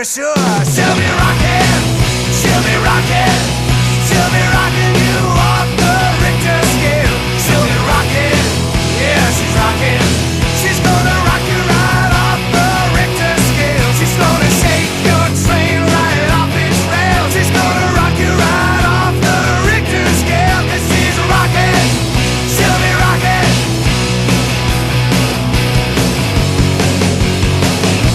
sure. She'll be rocking, she'll be rocking, she'll be rocking you off the Richter scale. She'll be rocking, yeah, she's rocking. She's gonna rock you right off the Richter scale. She's gonna shake your train right off its rails. She's gonna rock you right off the Richter scale. 'Cause she's rocking, she'll be rocking.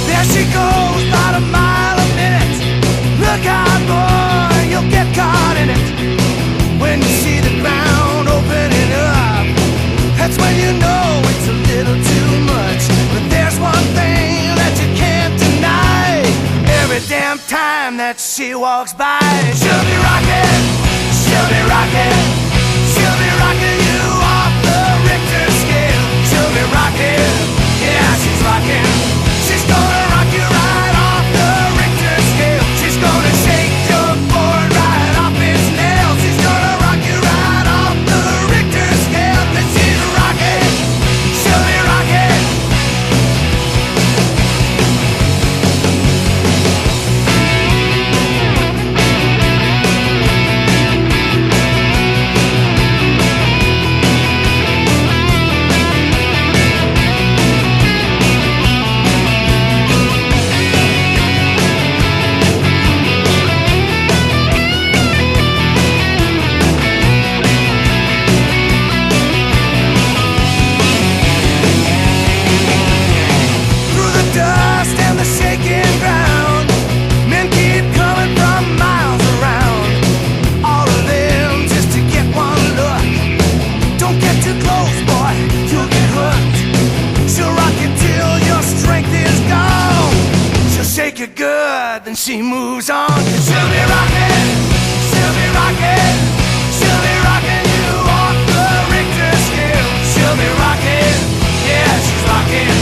There she goes, about a mile a minute. Look out, boy, you'll get caught in it. When you see the ground opening up, that's when you know it's a little too much. But there's one thing that you can't deny. Every damn time that she walks by, she'll be rocking, she'll be rocking, she'll be rocking you off the Richter scale. She'll be rocking, yeah, she's rocking. She's gonna rock you right off the Richter scale. She's gonna shake your board right off its nails. She's gonna rock you right off the Richter scale. 'Cause she's rocking, she'll be rocking. Through the dust and the shaking ground, men keep coming from miles around. All of them just to get one look. Don't get too close, boy, you'll get hooked. She'll rock you till your strength is gone. She'll shake you good, then she moves on. 'Cause she'll be rocking, she'll be rocking, she'll be rocking you off the Richter scale. She'll be rocking, yeah, she's rocking.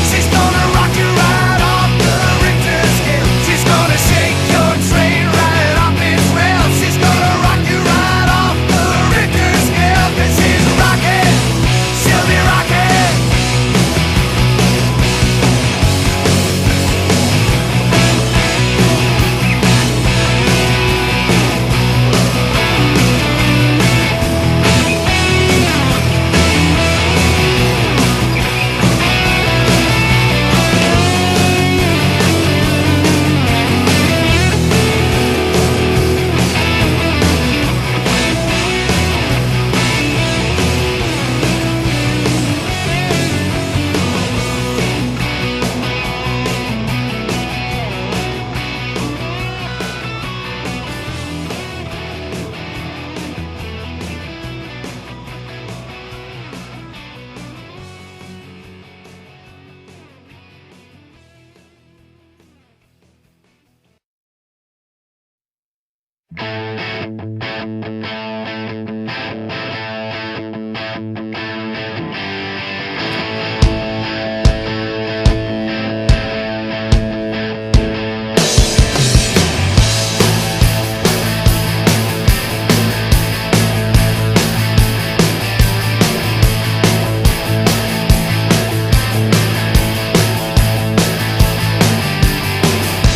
She's gonna rock you right off the Richter scale. She's gonna shake your train right off its rails. She's gonna rock you right off the Richter scale. 'Cause she's rocking, she'll be rocking.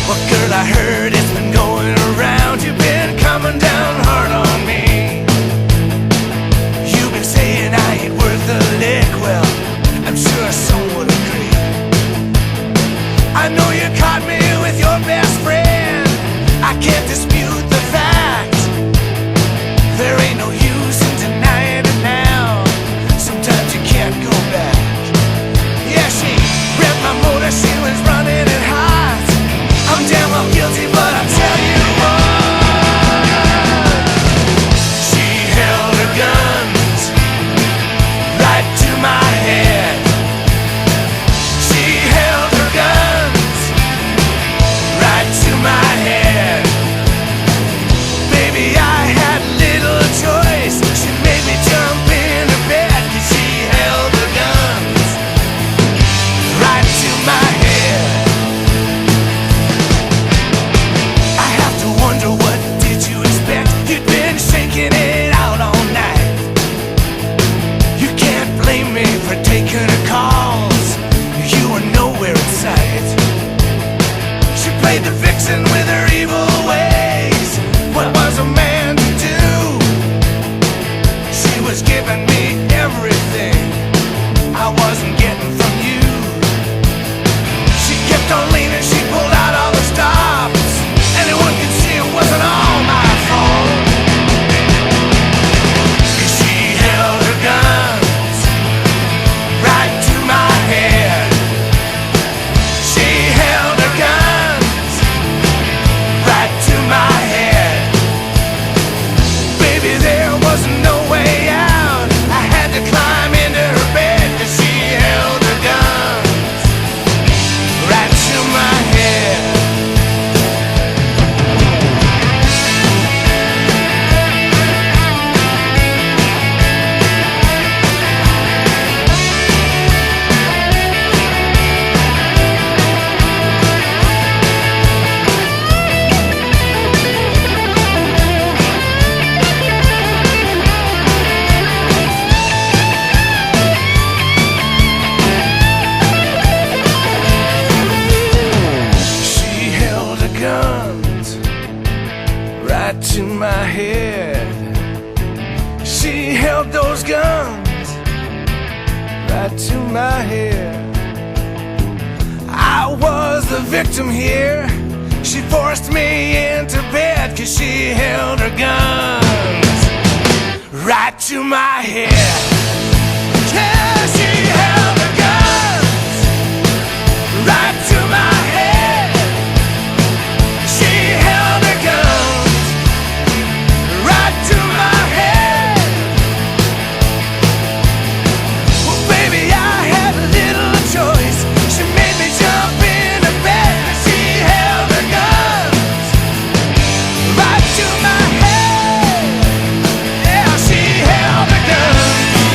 Well, girl, I heard it's been going around. You've been coming down hard right to my head. She held those guns right to my head. I was the victim here. She forced me into bed 'cause she held her guns right to my head. Yeah, she held her guns right to my head. She held her guns right to my head. Well, baby, I had little choice. She made me jump into bed. She held her guns right to my head. Yeah, she held her guns.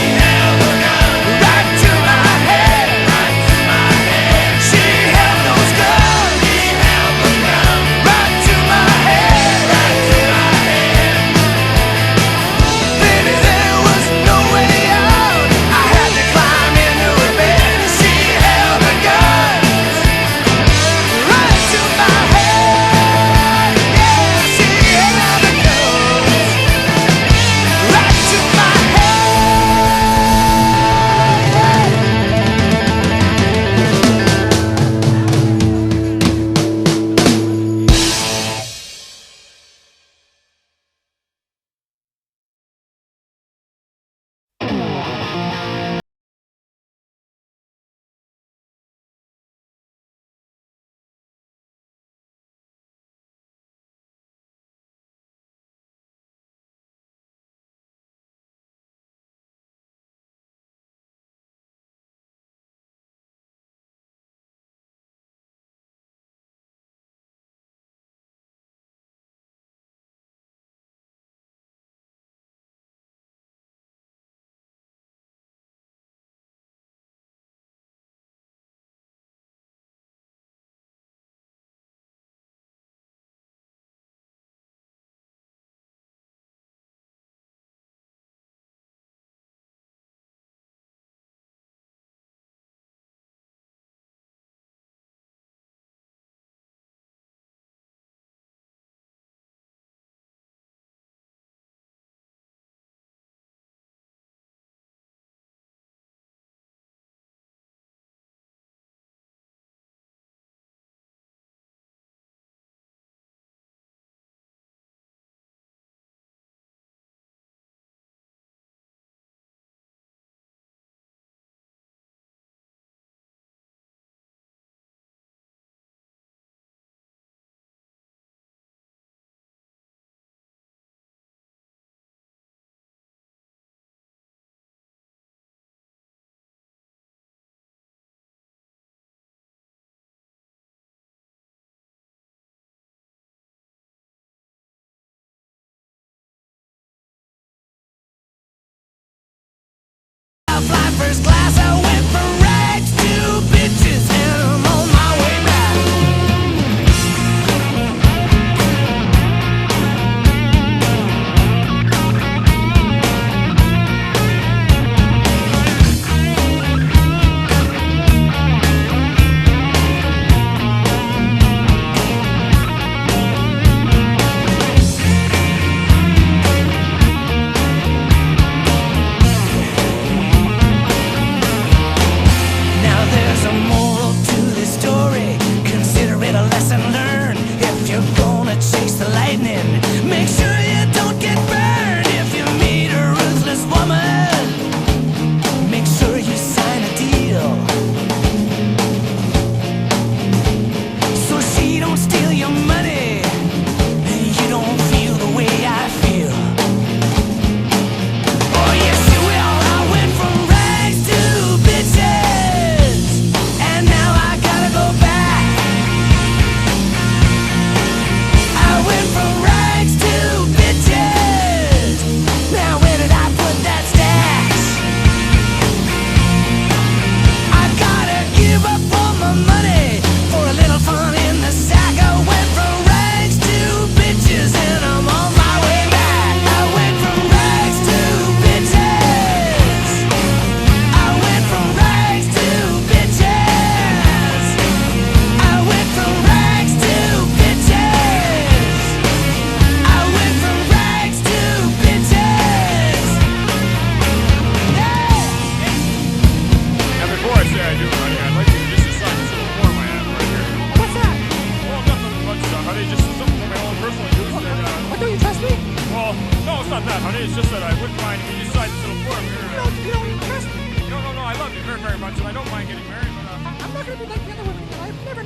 it's not that, honey. It's just that I wouldn't mind if you decide to form here. You don't even trust me. No, I love you very, very much, and I don't mind getting married, but, I'm not gonna be like the other women in your life. Never.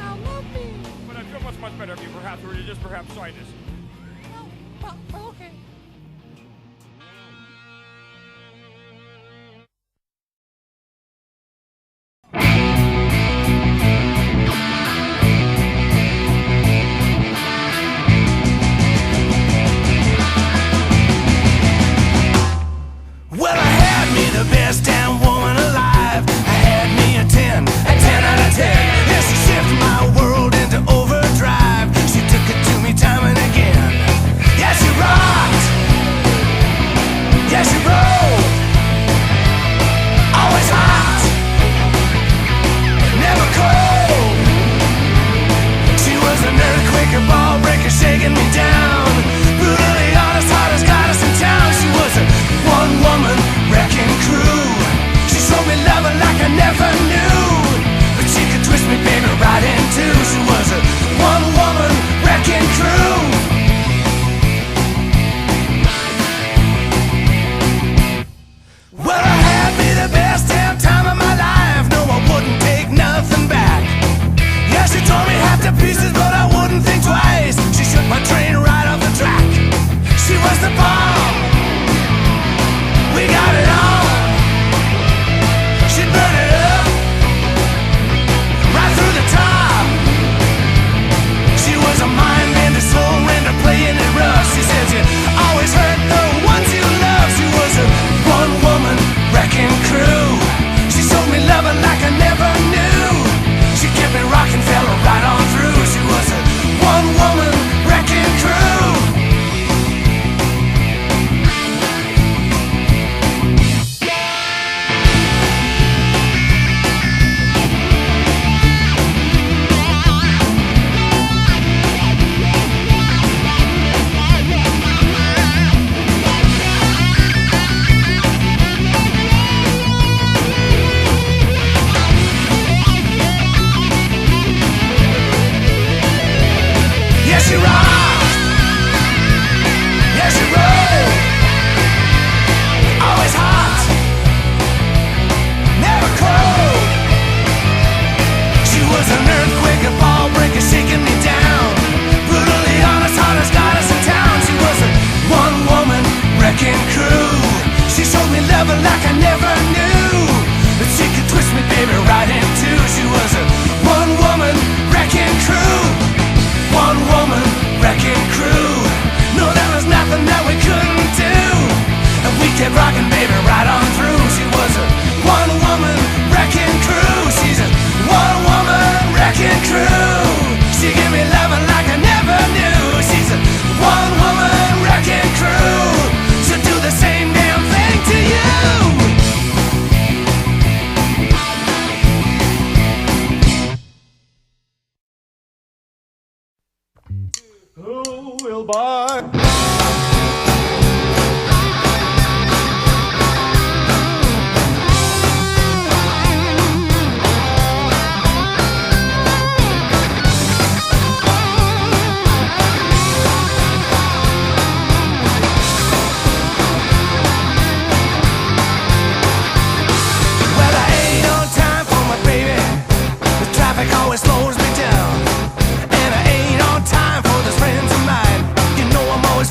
Now love me. but I feel much, much better if you perhaps were to just perhaps sign this. Well, okay. Well, I had me the best damn woman alive. I had me a 10 out of 10. Yeah, she shifted my world into overdrive. She took it to me time and again. Yeah, she rocked. Yeah, she rolled. Always hot. Never cold. She was an earthquake, a ball breaker, shaking me down. Brutally honest, hardest goddess in town. She was a one-woman wrecking crew. She showed me love like I never knew, but she could twist me, baby, right in two. She was a one-woman wrecking crew. Well, I had me the best damn time of my life. No, I wouldn't take nothing back. Yeah, she tore me half to pieces, but I wouldn't think twice. She shook my train right off the track. She was the bomb. We got it on. She burned it up right through the top. She was a mind bender, soul render, playing it rough. She says you always hurt the ones you love. She was a one-woman wrecking crew. She showed me loving like I never knew. She kept me rocking, fell right on through. She was a one-woman wrecking crew. She rocked, yeah, she rolled, always hot, never cold. She was an earthquake, a ball breaker, shaking me down. Brutally honest, hardest goddess in town. She was a one-woman wrecking crew. She showed me love like I never knew, but she could twist me, baby, right in two. She was a one-woman wrecking crew. One-woman wrecking crew. No, there was nothing that we couldn't do, and we kept rocking, baby, right on through. She was a one-woman wrecking crew. She's a one-woman wrecking crew. She gave me loving like I never knew. She's a one-woman wrecking crew. She'll do the same damn thing to you. Who will buy? Well, I ain't on time for my baby. The traffic always slows me down, and I ain't on time for those friends of mine. You know I'm always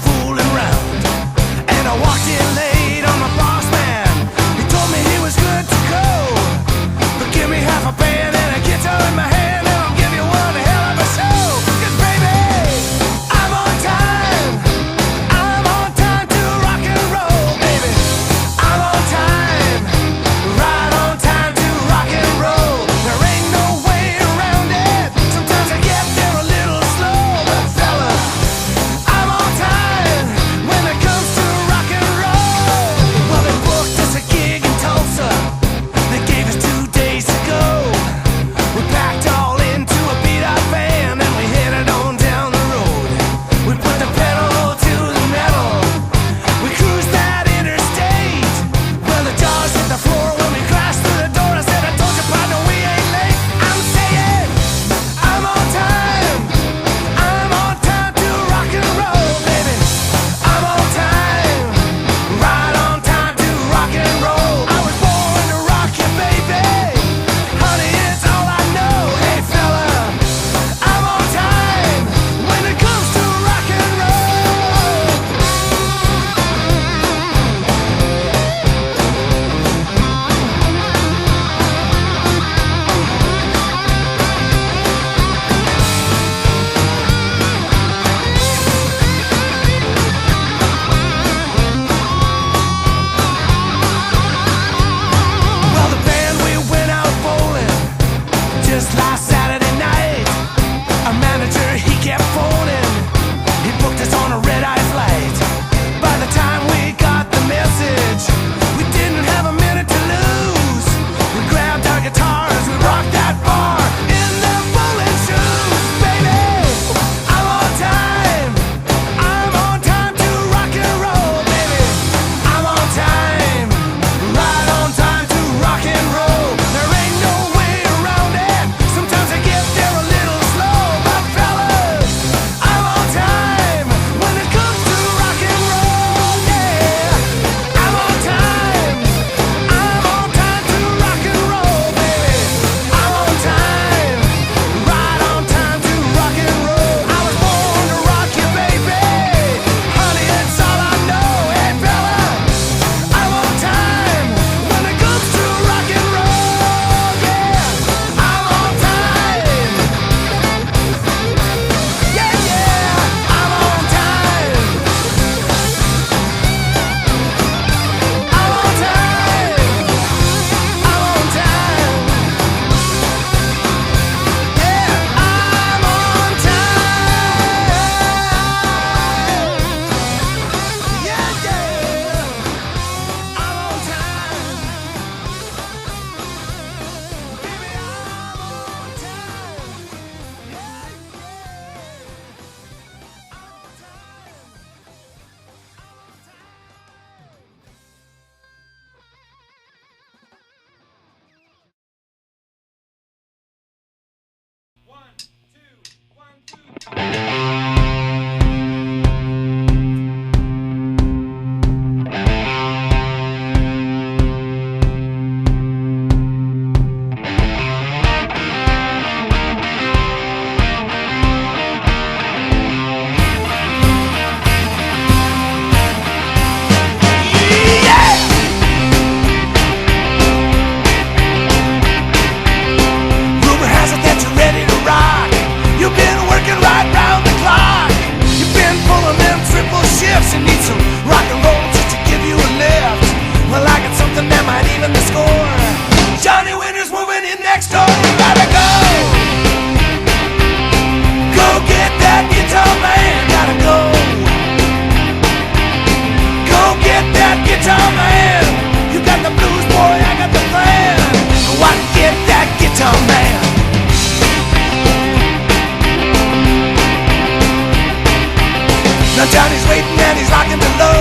Now Johnny's waiting and he's locking below.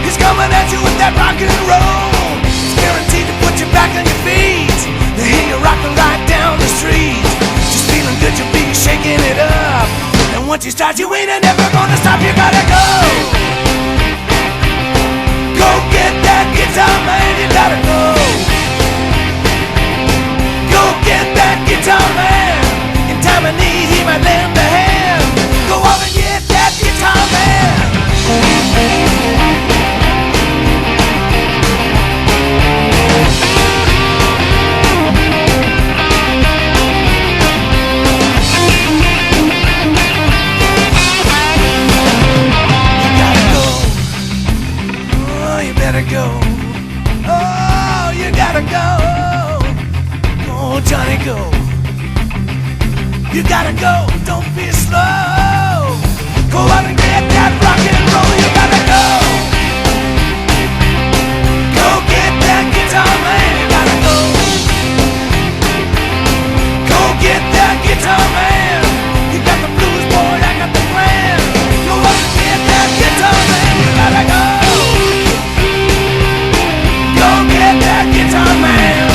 He's coming at you with that rock and roll. It's guaranteed to put you back on your feet. They hear you rocking right down the street. Just feeling good, you'll be shaking it up. And once you start, you ain't never gonna stop. You gotta go. Go get that guitar, man. You gotta go. Go get that guitar, man. In time of need, he might lend a hand. Go up and get that guitar, man. Go. Oh, you gotta go. Oh, Johnny, go. You gotta go. Don't be slow. Go out and get that rock and roll. You gotta go. Go get that guitar, man. You gotta go. Go get that guitar, man. You got the blues, boy. I got the plan. Go out and get that guitar, man. You gotta go. Go get that guitar, man.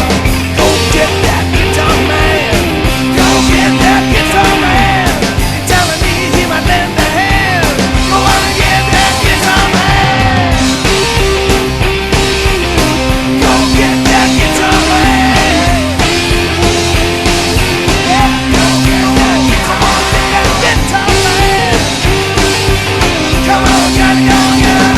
Go get that guitar, man. Go get that guitar, man. You're telling me he might lend a hand. Go on and get that guitar, man. Go get that guitar, man. Yeah, go get that guitar, man. Come on, Johnny, go get that.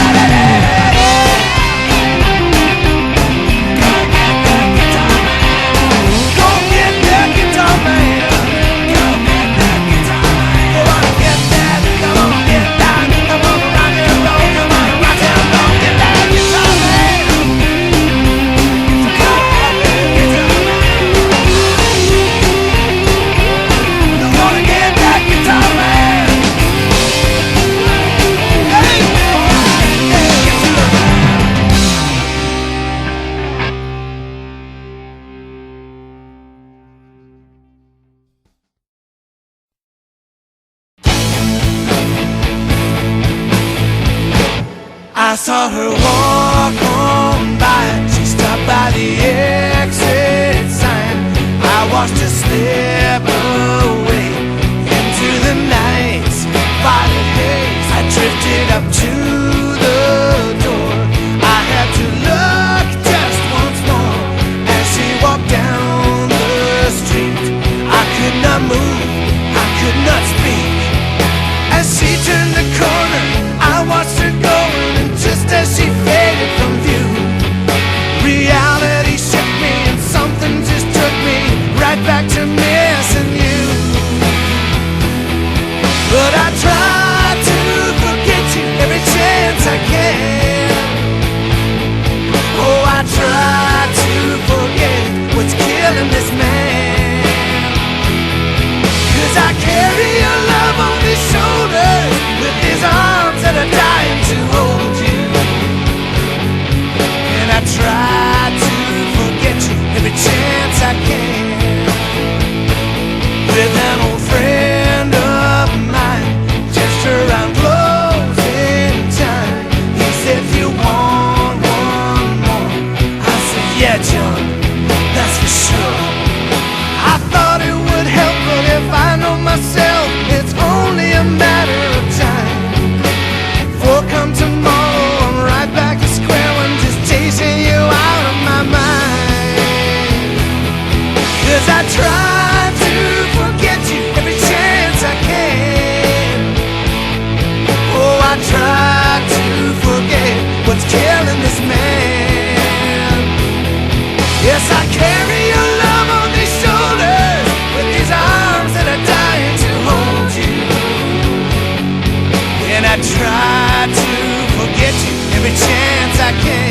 I saw her walk on by. She stopped by the exit sign. I watched her slip away into the night's violet haze. I drifted up to the door. I had to look just once more as she walked down the street. I could not move, I could not speak. As she turned the corner, I watched her go. Just as she faded from view, reality shook me and something just took me right back to missing you. But I try to forget you every chance I can. Oh, I try to forget what's killing this man. 'Cause I carry your love on his shoulders with his arms that are dying to hold you. I try to forget you every chance I can. With an old friend of mine, just around closing time, he said, "You want one more?" I said, "Yeah, John, that's for sure." I thought it would help, but if I know myself, it's only a matter of time. For come tomorrow, I'm right back to square one, just chasing you out of my mind. 'Cause I try to forget you every chance I can. Oh, I try to forget what's killing this man. Yes, I carry your love on these shoulders with these arms that are dying to hold you. And I try to forget you every chance I can.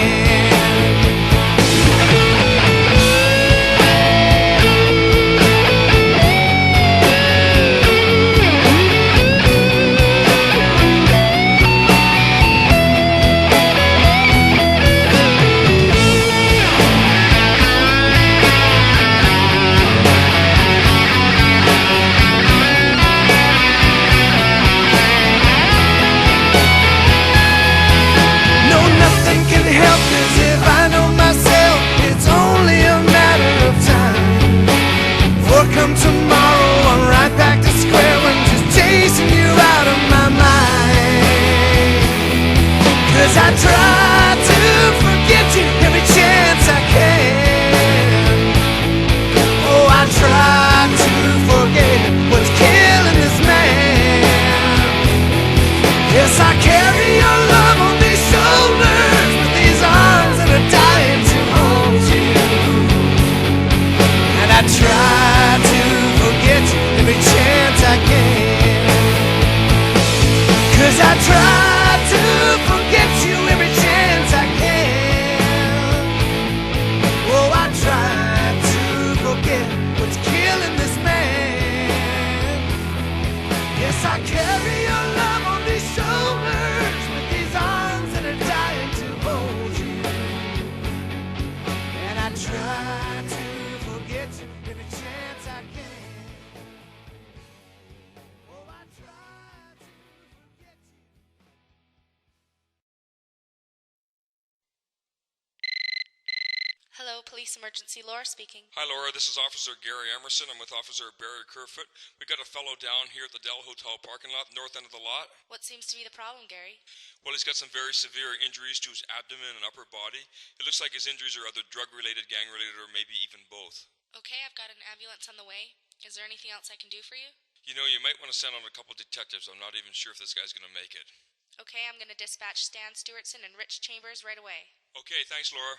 Yes, I carry your love on these shoulders, with these arms that are dying to hold you. And I try to forget you every chance I can. 'Cause I try to forget you every chance I can. Oh, I try to forget what's killing this man. Yes, I carry your love on these shoulders, with these arms that are dying to hold you. And I try to forget you every chance I can. Oh, I try to forget you. Hello, police emergency. Laura speaking. Hi, Laura. This is Officer Gary Emerson. I'm with Officer Barry Kerfoot. We got a fellow down here at the Dell Hotel parking lot, north end of the lot. What seems to be the problem, Gary? Well, he's got some very severe injuries to his abdomen and upper body. It looks like his injuries are either drug-related, gang-related, or maybe even both. Okay, I've got an ambulance on the way. Is there anything else I can do for you? You know, you might want to send out a couple detectives. I'm not even sure if this guy's going to make it. Okay, I'm going to dispatch Stan Stewartson and Rich Chambers right away. Okay, thanks, Laura.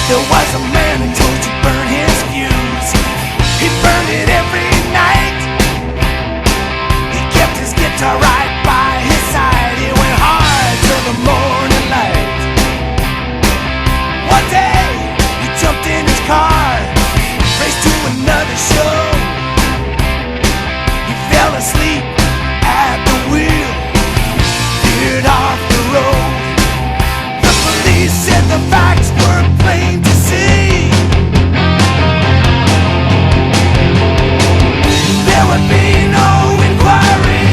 There was a man who told you burn his fuse. He burned it every night. He kept his guitar right by his side. He went hard till the morning light. One day he jumped in his car, raced to another show. He fell asleep at the wheel, veered off the road. The police said the facts were plain to see. There would be no inquiry.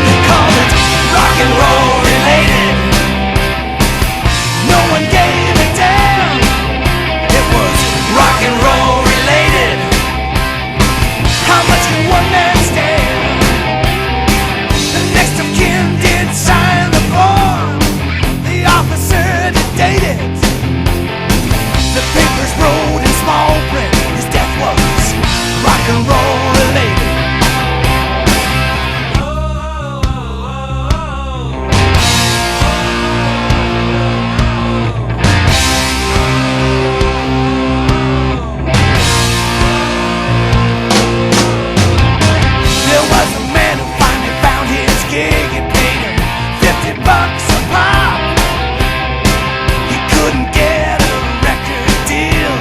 They called it rock and roll related. No one gave a damn. It was rock and roll related. How much can one man stand? The next of kin did sign the form. The officer did it. The papers wrote in small print his death was rock and roll related. There was a man who finally found his gig. It paid him $50 a pop. He couldn't get a record deal.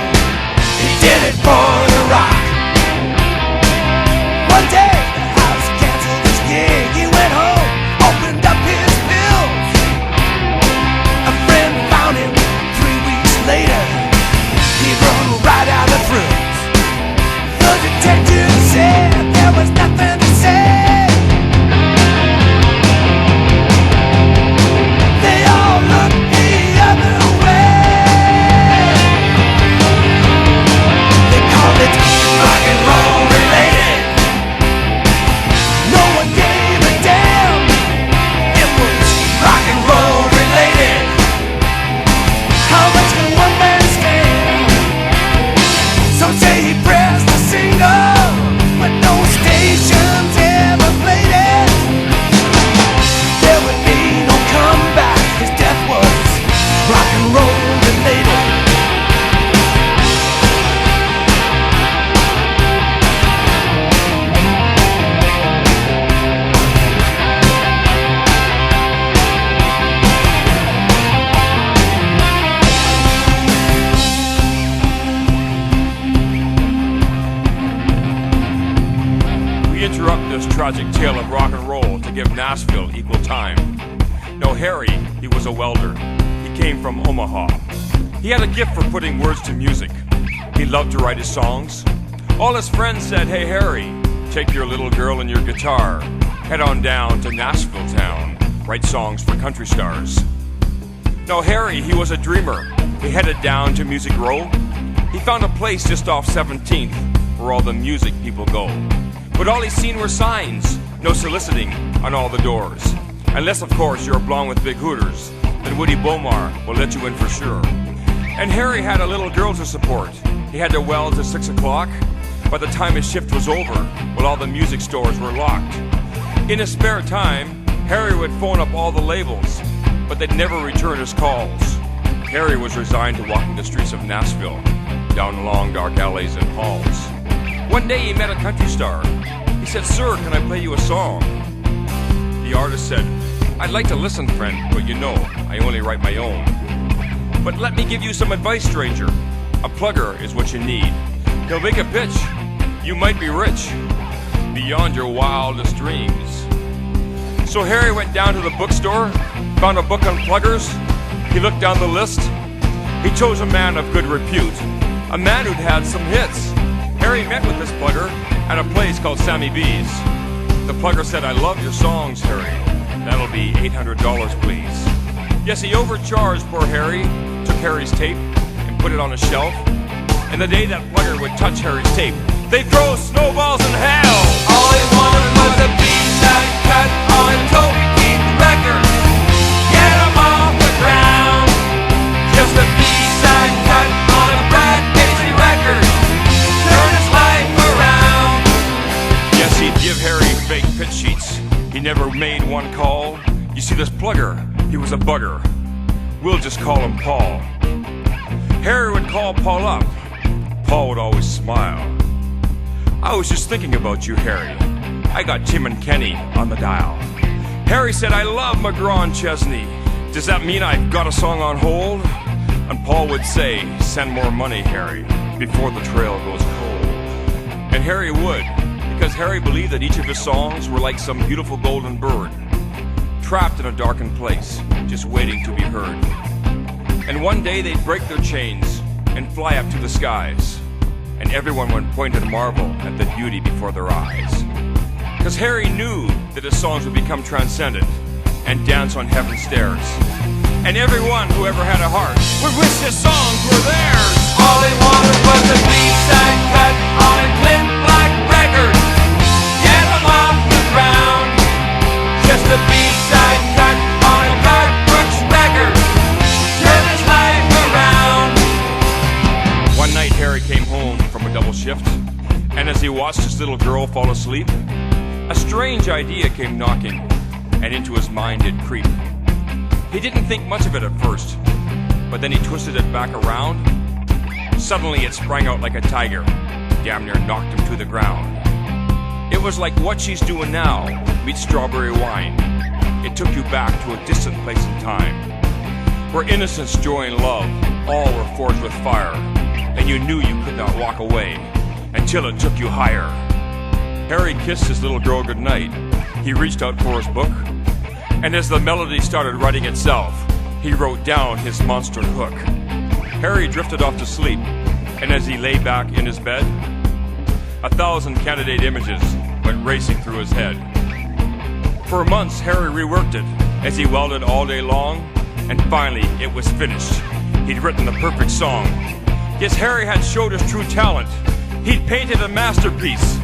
He did it for the rock. One day the house canceled his gig. He went home, opened up his pills. A friend found him 3 weeks later. He'd run right out of thrills. The detective said there was nothing to say. They all looked the other way. They called it rock and roll related. No one gave a damn. It was rock and roll related. How much can one man stand? Some say he pressed a single, but no stations ever played it. There would be no comeback. His death was rock and roll related. We interrupt this tragic tale of rock and roll to give Nashville equal time. No, Harry, he was a welder. He came from Omaha. He had a gift for putting words to music. He loved to write his songs. All his friends said, "Hey, Harry, take your little girl and your guitar. Head on down to Nashville town. write songs for country stars. Now Harry, he was a dreamer. He headed down to Music Row. He found a place just off 17th where all the music people go. But all he seen were signs, no soliciting on all the doors. Unless, of course, you're a blonde with big hooters, then Woody Bomar will let you in for sure. And Harry had a little girl to support. He had to weld at 6 o'clock. By the time his shift was over, well, all the music stores were locked. In his spare time, Harry would phone up all the labels, but they'd never return his calls. Harry was resigned to walking the streets of Nashville, down long dark alleys and halls. One day he met a country star. He said, "Sir, can I play you a song?" The artist said, "I'd like to listen, friend, but you know, I only write my own. But let me give you some advice, stranger. A plugger is what you need. He'll make a pitch. You might be rich, beyond your wildest dreams." So Harry went down to the bookstore, found a book on pluggers. He looked down the list. He chose a man of good repute, a man who'd had some hits. Harry met with this plugger at a place called Sammy B's. The plugger said, "I love your songs, Harry. That'll be $800, please." Yes, he overcharged poor Harry, took Harry's tape and put it on a shelf. And the day that plugger would touch Harry's tape, they'd throw snowballs in hell. All he wanted was a B-side cut on a Toby Keith record. Get him off the ground. Just a B-side cut on a Brad Paisley record. Turn his life around. Yes, he'd give Harry fake pitch sheets. He never made one call. You see, this plugger, he was a bugger. We'll just call him Paul. Harry would call Paul up. Paul would always smile. "I was just thinking about you, Harry. I got Tim and Kenny on the dial." Harry said, "I love McGraw and Chesney. Does that mean I've got a song on hold?" And Paul would say, "Send more money, Harry, before the trail goes cold." And Harry would, because Harry believed that each of his songs were like some beautiful golden bird, trapped in a darkened place, just waiting to be heard. And one day they'd break their chains and fly up to the skies, and everyone would point and marvel at the beauty before their eyes. Because Harry knew that his songs would become transcendent and dance on heaven's stairs. And everyone who ever had a heart would wish his songs were theirs. All he wanted was a B-side cut on a Clint Black record. Get him off the ground. Just a B-side cut on a Garth Brooks record. Turn his life around. One night Harry came home from a double shift, and as he watched his little girl fall asleep, a strange idea came knocking, and into his mind it creep. He didn't think much of it at first, but then he twisted it back around. Suddenly it sprang out like a tiger, damn near knocked him to the ground. It was like What She's Doing Now meets Strawberry Wine. It took you back to a distant place in time, where innocence, joy, and love all were forged with fire, and you knew you could not walk away until it took you higher. Harry kissed his little girl goodnight. He reached out for his book, and as the melody started writing itself, he wrote down his monster hook. Harry drifted off to sleep, and as he lay back in his bed, 1,000 candidate images went racing through his head. For months, Harry reworked it as he welded all day long, and finally it was finished. He'd written the perfect song. Yes, Harry had showed his true talent. He'd painted a masterpiece.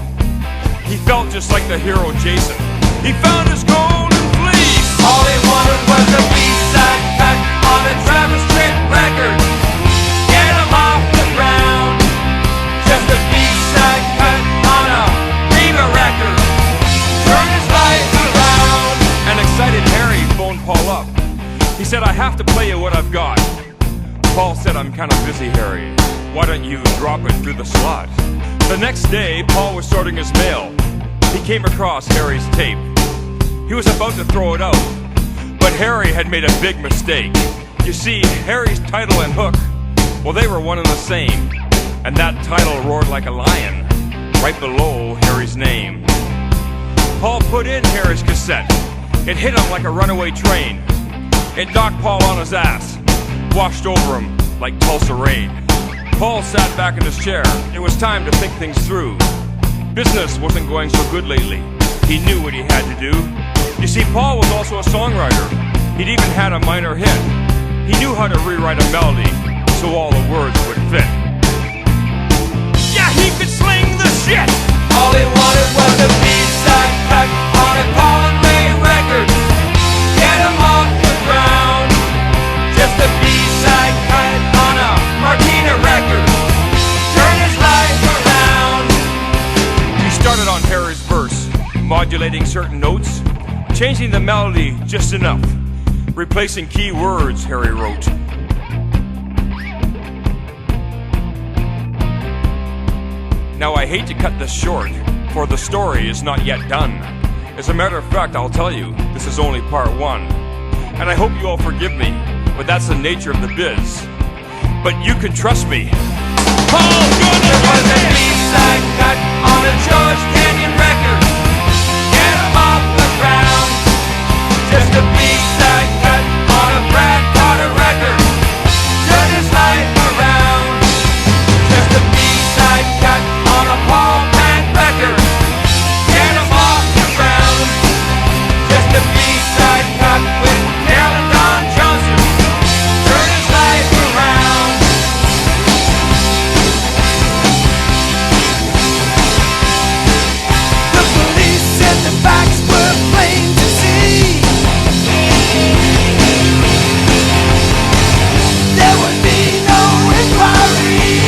He felt just like the hero Jason. He found his golden fleece. All he wanted was a B-side cut on a Travis Tritt record. Get him off the ground. Just a B-side cut on a Reba record. Turn his life around. An excited Harry phoned Paul up. He said, "I have to play you what I've got." Paul said, "I'm kind of busy, Harry. Why don't you drop it through the slot?" The next day, Paul was sorting his mail. He came across Harry's tape. He was about to throw it out, but Harry had made a big mistake. You see, Harry's title and hook, well, they were one and the same, and that title roared like a lion, right below Harry's name. Paul put in Harry's cassette. It hit him like a runaway train. It knocked Paul on his ass, washed over him like Tulsa rain. Paul sat back in his chair. It was time to think things through. Business wasn't going so good lately. He knew what he had to do. You see, Paul was also a songwriter. He'd even had a minor hit. He knew how to rewrite a melody so all the words would fit. Yeah, he could sling the shit! All he wanted was a B-side cut on a Colin May record. Get him off the ground. Just a B-side cut on a Martina record. Turn his life around. He started on Harry's verse, modulating certain notes, changing the melody just enough, replacing key words Harry wrote. Now I hate to cut this short, for the story is not yet done. As a matter of fact, I'll tell you, this is only part one. And I hope you all forgive me, but that's the nature of the biz. But you can trust me. Paul, there was a B-side cut on a George Canyon record. Get him off the ground. Just a B-side cut on a Brad Carter record. Turn his life around. Just a B-side cut on a Paul Pant record. Get him off the ground. Just a B-side cut with Carol and Don Johnson. Turn his life around. The police said the facts were plain to see. There would be no inquiry.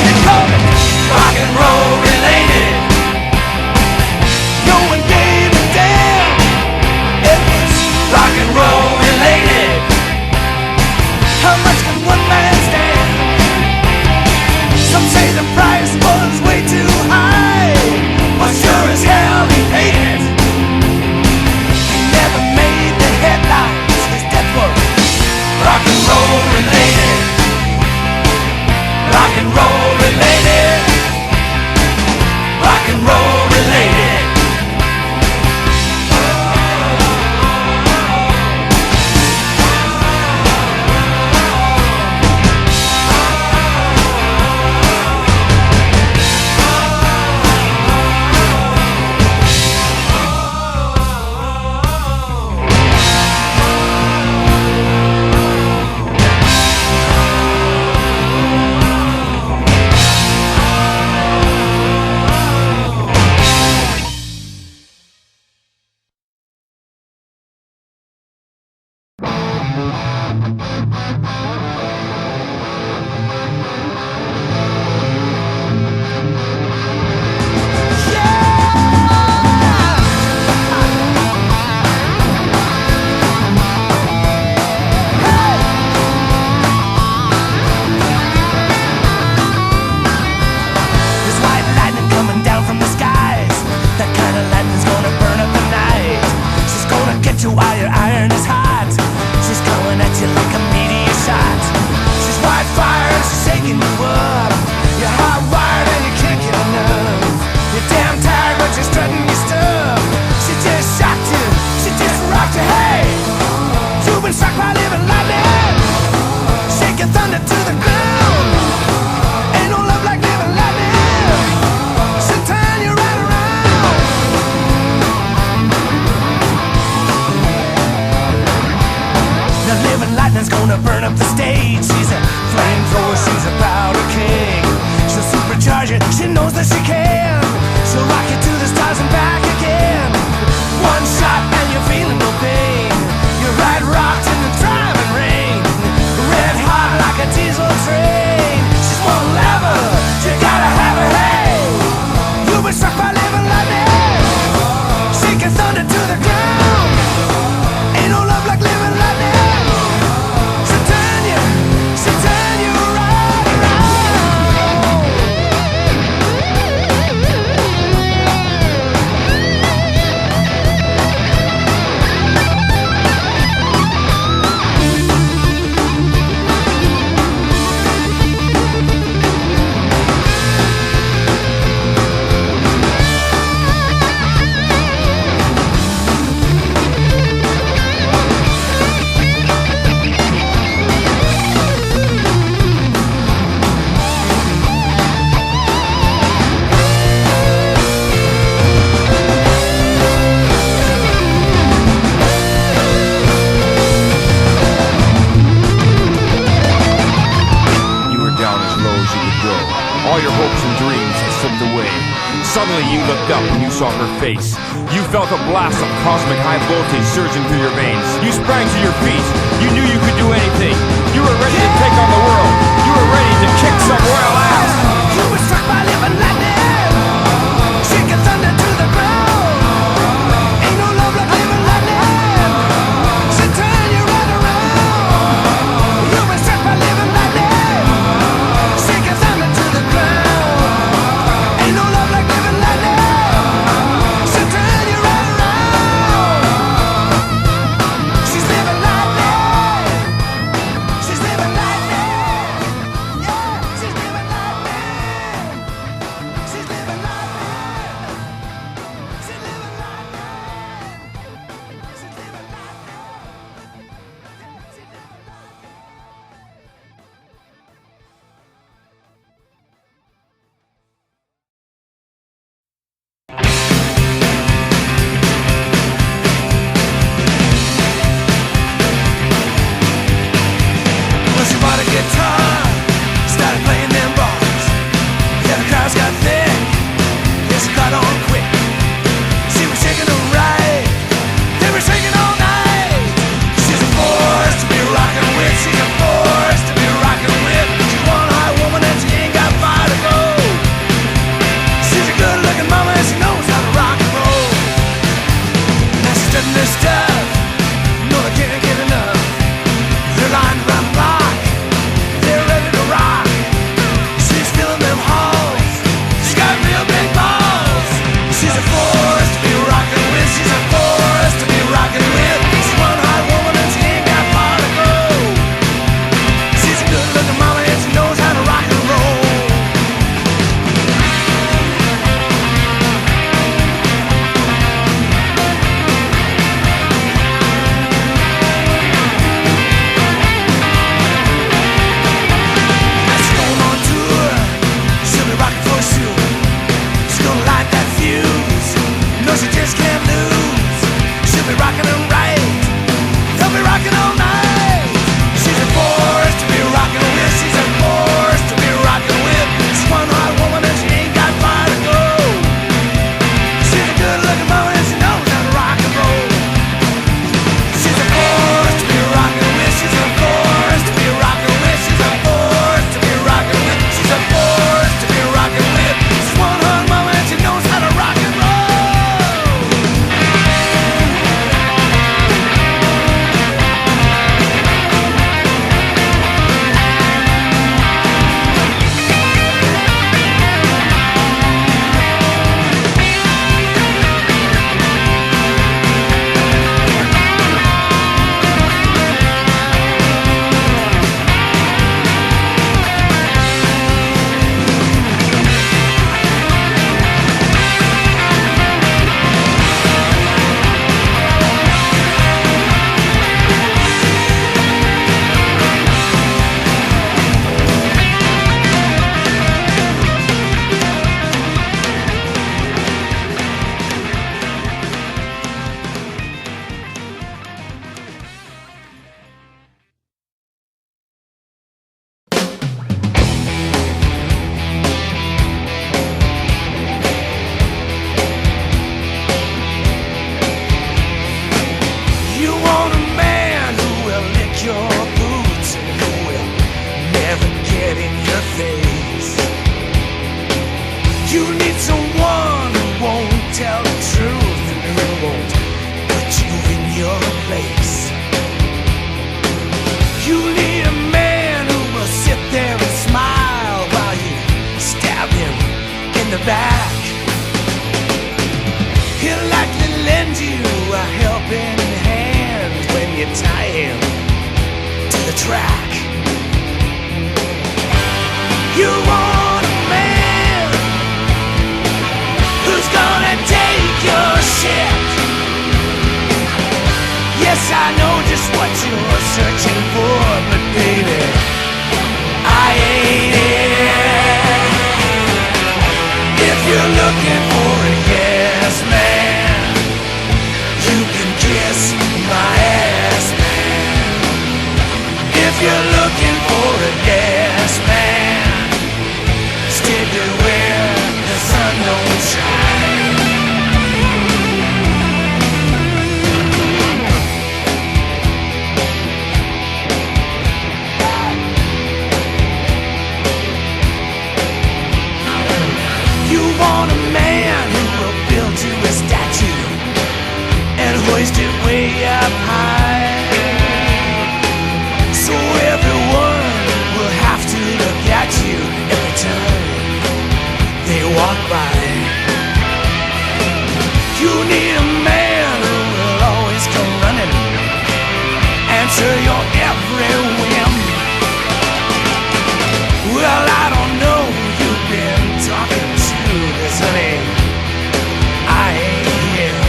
They called it rock and roll related. No one gave a damn. It was rock and roll related. How much can one man stand? Some say the price was way too high, but sure as hell he paid it. He never made the headlines. His death was rock and roll related. Rock and roll related. Rock and roll related. There's white lightning coming down from the skies. That kind of lightning's gonna burn up the night. She's gonna get you while your iron is hot. She's coming at you like a meteor shot. She's white fire and she's shaking you up. You're hot wired and you can't get enough. You're damn tired but you're strutting your stuff. She just shocked you, she just rocked you. Hey, you've been struck by living lightning, shaking thunder to the ground. Ain't no love like living lightning. She'll turn you right around. The living lightning's gonna burn up the stage. She's a flamethrower, she's a powder king. She'll supercharge it, she knows that she can. She'll rock you to the stars and back again. One shot and you're feeling no pain. You're right rocked in the driving rain. Red hot like a diesel train. She's one lever, you gotta have her. Hey, you've been struck by living lightning, shaking thunder to the ground. Ain't no love like living lightning. She'll turn you looked up when you saw her face. You felt a blast of cosmic high voltage surging through your veins. You sprang to your feet. You knew you could do anything. You were ready to take on the world. You were ready to kick some royal ass. You were struck by living lightning, shaking thunder to the ground. Ain't no love like living lightning, so turn you right around. You were struck by living lightning, shaking thunder to the ground. Ain't no love like living lightning, so turn you right around. She's living lightning, she's living lightning, yeah, she's living lightning, she's living lightning, she's living lightning, she's living lightning, she's living lightning. Well, she bought a guitar, started playing them bars. Yeah, the crowds got thick, yeah, she caught on quick. She was shaking them right, they were shaking all night. She's a force to be rocking with, she's a force to be rocking with. She's one hot woman and she ain't got far to go. She's a good looking mama and she knows how to rock and roll. Now she's done this stuff, no, they can't get enough. They're lined around the block, they're ready to rock. She's filling them halls, she's got real big balls. She's a force to be rocking with, she's a force to be rocking with. She's one hot woman and she ain't got far to go. She's a good looking mama and she knows how to rock and roll. Now she's going on tour, she'll be rocking for sure. She's gonna light that fuse, no she just can't lose. She'll be rocking them right, they'll be rocking all night. She's a force to be rocking with, she's a force to be rocking with. She's one hot woman and she ain't got far to go. She's a good looking mama and she knows how to rock and roll. She's a force to be rocking with, she's a force to be rocking with, she's a force to be rocking with, she's a force to be rocking with. She's one hot mama and she knows how to rock and roll. You want a man who will lick your boots and who will never get in your face. You need someone who won't tell the truth and who won't put you in your place. You need a man who will sit there and smile while you stab him in the back. He'll likely lend you a helping hand when you tie him to the track. You want a man who's gonna take your shit. Yes, I know just what you're searching for, but baby, I ain't it. If you're looking for a yes man, you can kiss my ass, man. If you're looking for a yes man, way up high. So everyone will have to look at you every time they walk by. You need a man who will always come running, answer your every whim. Well, I don't know who you've been talking to, 'cause honey, I ain't here.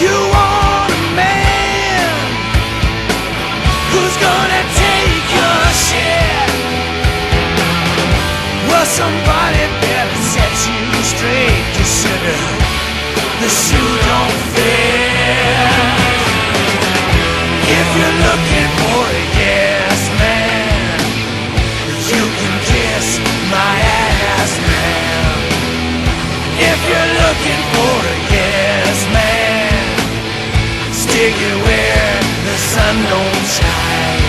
You want a man who's gonna take your shit. Well, somebody better set you straight, 'cause sugar, the shoe don't fit. If you're looking for a yes man, you can kiss my ass, man. If you're looking for a yes man, stick it where the sun don't shine.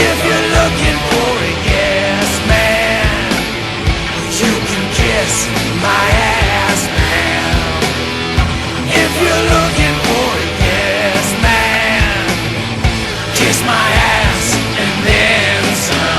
If you're looking for a yes man, you can kiss my ass, man. If you're looking for a yes man, kiss my ass and then some.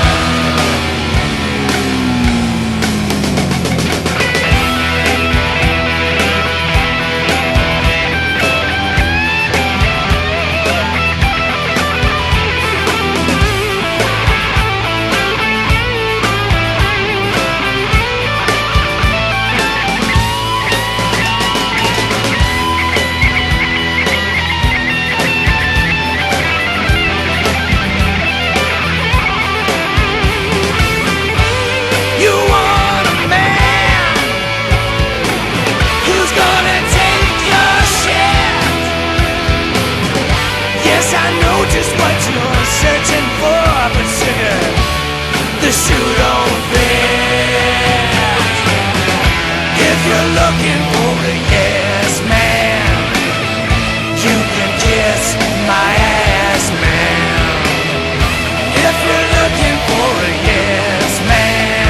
You want a man who's gonna take your shit. Yes, I know just what you're searching for, but sugar, the shoe don't fit. If you're looking for a yes man, you can kiss my ass, man. If you're looking for a yes man,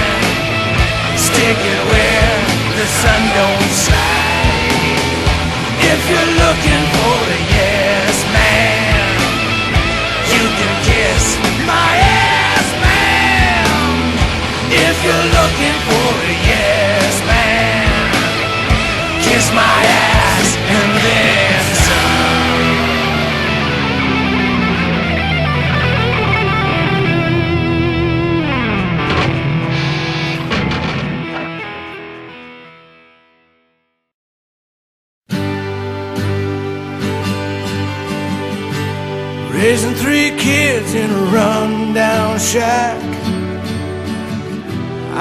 stick it where the sun don't shine. If you're looking for a yes man, you can kiss my ass, man. If you're looking for a yes man, kiss my ass and then some. Raising 3 kids in a rundown shack.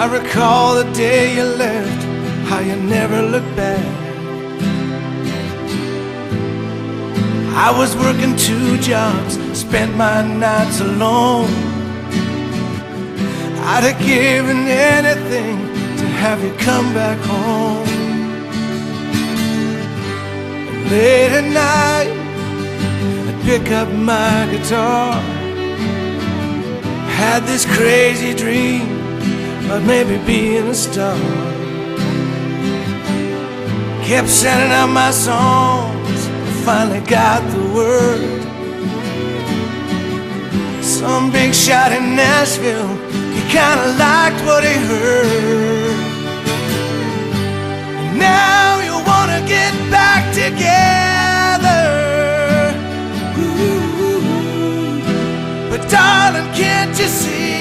I recall the day you left, how you never looked back. I was working 2 jobs, spent my nights alone. I'd have given anything to have you come back home. And late at night, pick up my guitar. Had this crazy dream about maybe being a star. Kept sending out my songs, finally got the word. Some big shot in Nashville, he kinda liked what he heard. And now you wanna get back together. But darling, can't you see,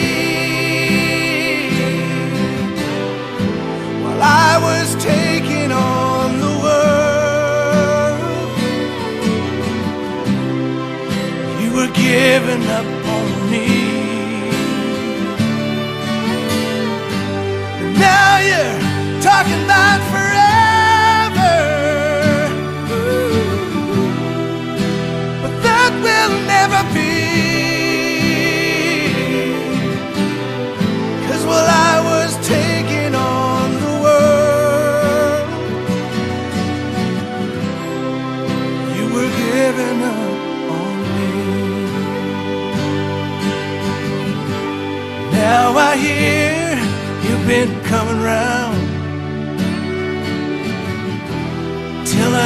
while I was taking on the world, you were giving up on me. And now you're talking about forever, but that will never be. Well, I was taking on the world, you were giving up on me. Now I hear you've been coming round.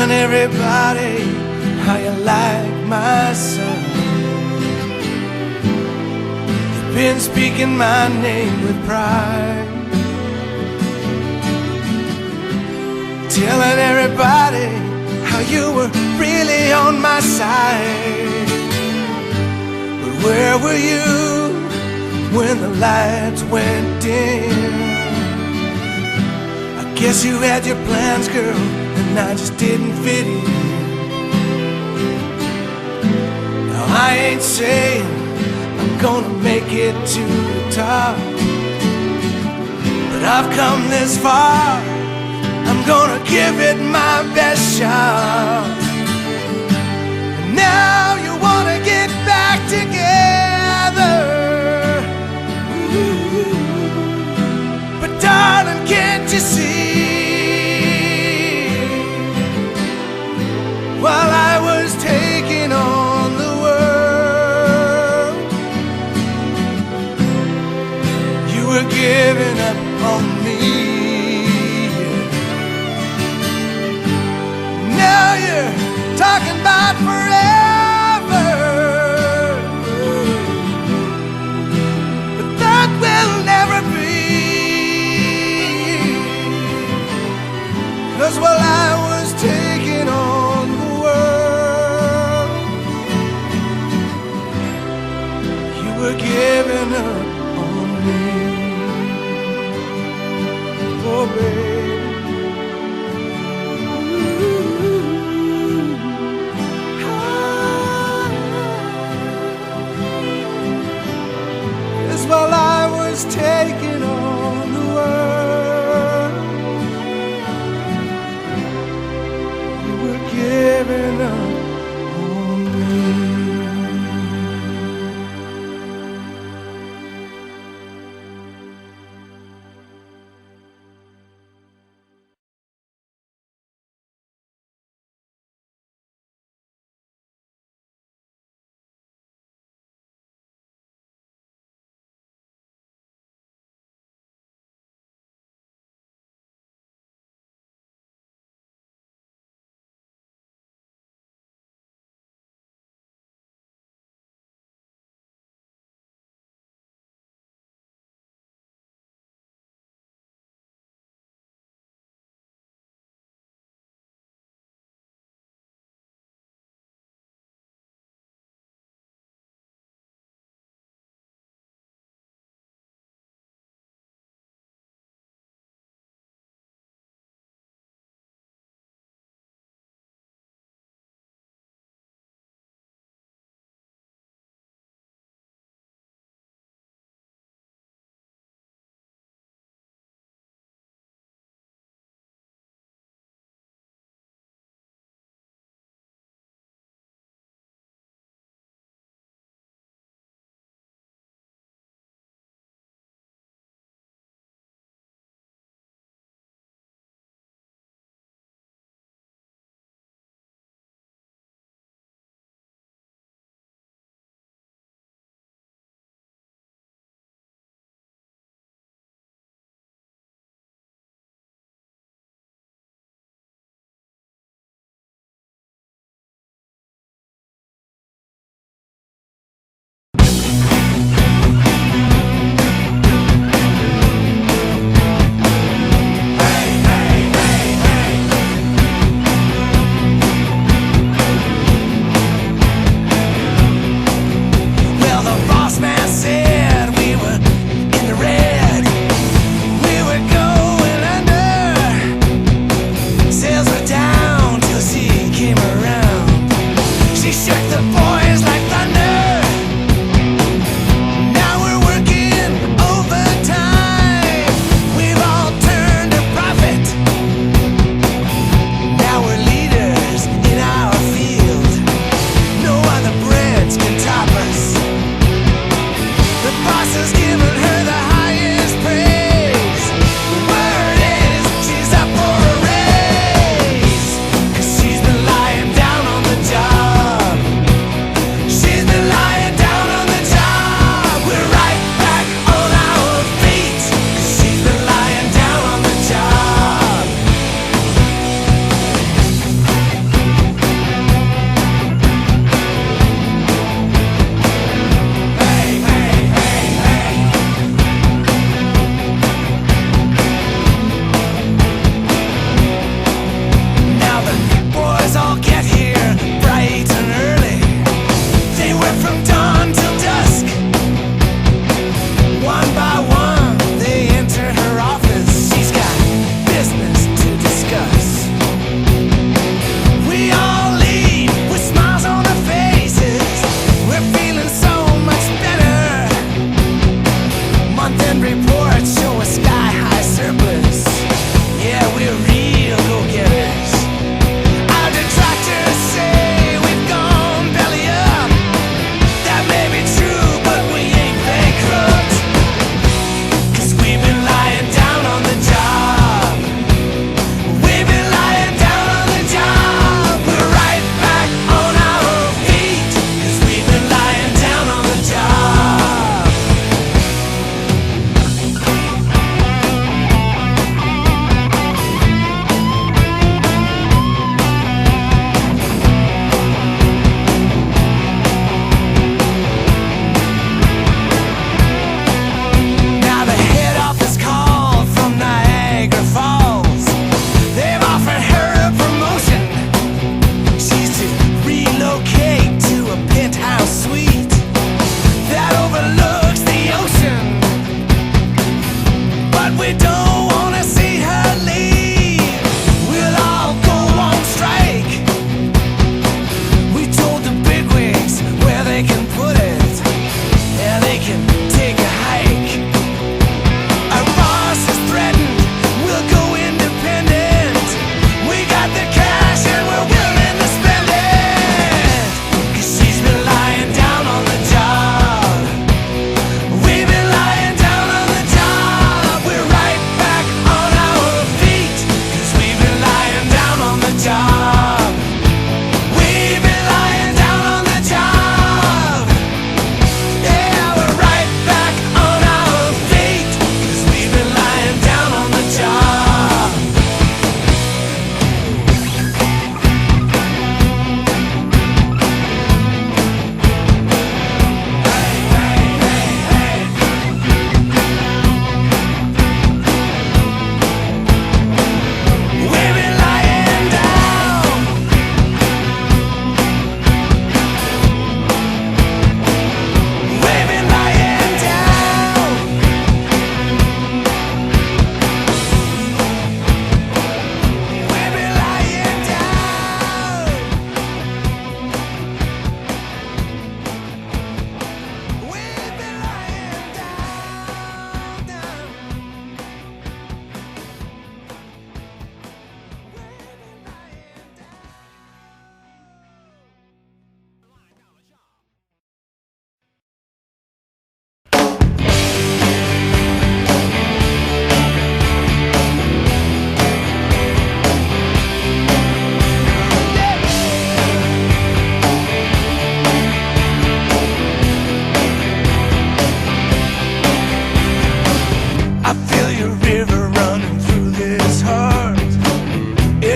telling everybody how you like my son. You've been speaking my name with pride, telling everybody how you were really on my side. But where were you when the lights went dim? I guess you had your plans, girl, and I just didn't fit in. Now I ain't saying I'm gonna make it to the top, but I've come this far, I'm gonna give it my best shot. And now you wanna get back together. Ooh. But darling, can't you see? While I was taking on the world, you were giving up on me. Now you're talking about forever, but that will never be. 'Cause while I was taking on the world, you were giving up on me. Oh, baby. 'Cause while I was taking on the world, you were giving up on me.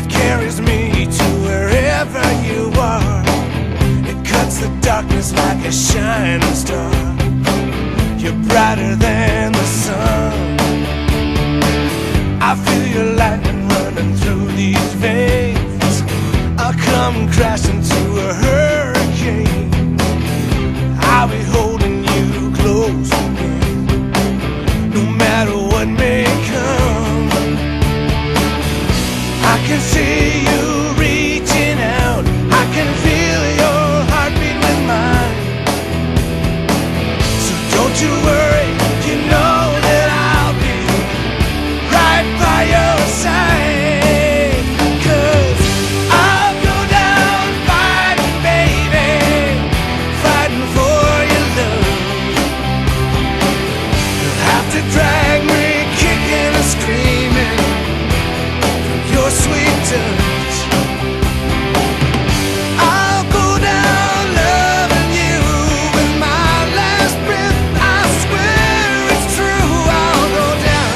It carries me to wherever you are. It cuts the darkness like a shining star. You're brighter than the sun. I feel your lightning running through these veins. I'll come crashing to a hurricane. I'll be holding you close again, no matter what may come. I can see you reaching out. I can feel your heartbeat with mine. So don't you worry, you know that I'll be right by your side. 'Cause I'll go down fighting, baby, fighting for your love. You'll have to drag me kicking and screaming from your sweet touch. I'll go down loving you with my last breath. I swear it's true. I'll go down.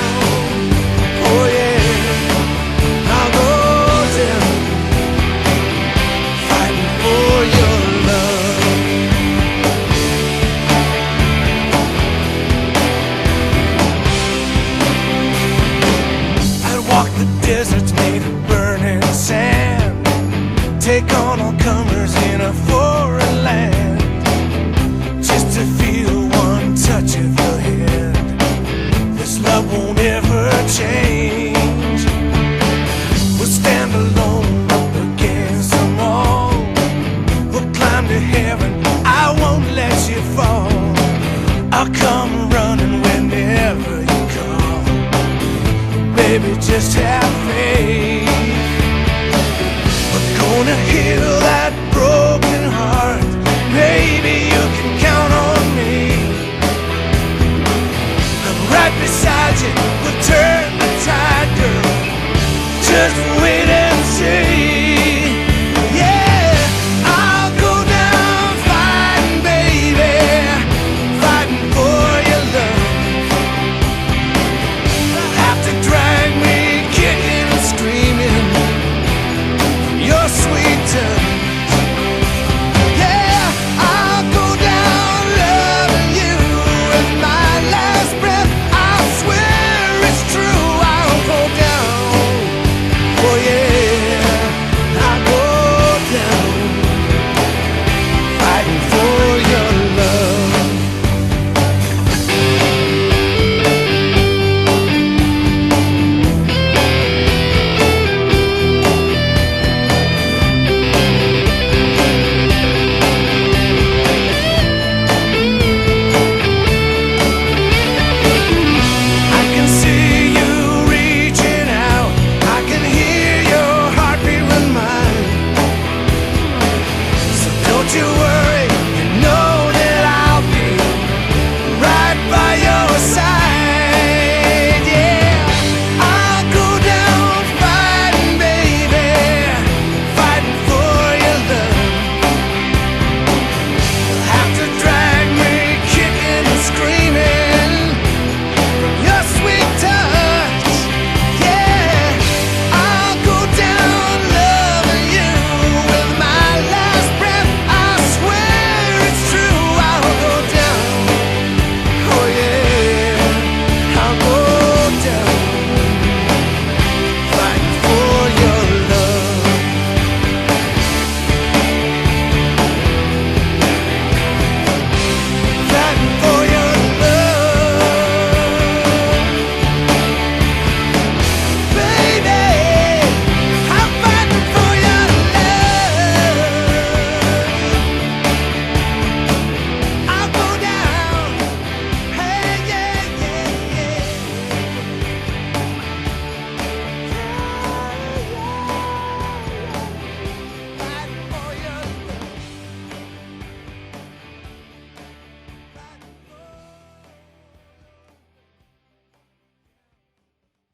Oh yeah, I'll go down, fighting for your love. I'd walk the deserts made of burning sand, take on all comers